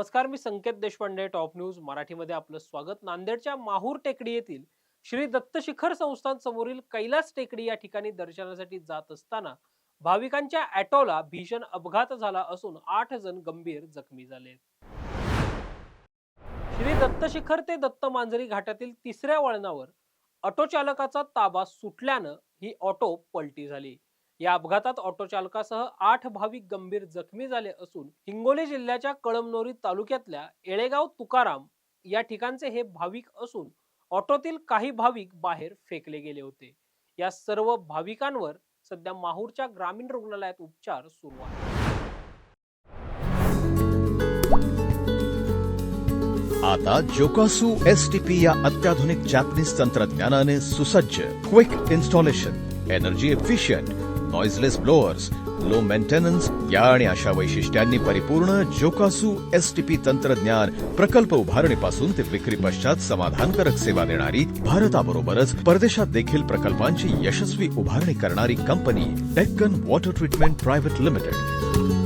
नमस्कार, मी संकेत Deshpande. Top news मराठीमध्ये आपलं स्वागत. नांदेडच्या माहूर टेकडी येथील श्री दत्त शिखर संस्थान समोरील कैलास टेकडी या ठिकाणी दर्शनासाठी जात असताना भाविकांच्या ऑटोला भीषण अपघात झाला असून 8 जण गंभीर जखमी झाले. श्री दत्त शिखर ते दत्त मांजरी घाटातील तिसऱ्या वळणावर ऑटो चालकाचा ताबा सुटल्यानं ही ऑटो पलटी झाली. या अपघातात ऑटो चालकासह 8 भाविक गंभीर जखमी झाले असून हिंगोली जिल्ह्याच्या कळमनुरी तालुक्यातल्या येळेगाव तुकाराम या ठिकाणचे हे भाविक असून ऑटोतील काही भाविक बाहेर फेकले गेले होते. या सर्व भाविकांवर सध्या माहूरच्या ग्रामीण रुग्णालयात उपचार सुरू आहेत. आता जोकासू एसटीपी या अत्याधुनिक जॅपनीज तंत्रज्ञानाने सुसज्ज quick installation, energy efficient, noiseless blowers, low maintenance या आणि अशा वैशिष्ट्यांनी परिपूर्ण जोकासू एसटीपी तंत्रज्ञान प्रकल्प उभारणीपासून ते विक्री पश्चात समाधानकारक सेवा देणारी, भारताबरोबरच परदेशात देखील प्रकल्पांची यशस्वी उभारणी करणारी company Deccan water treatment private limited.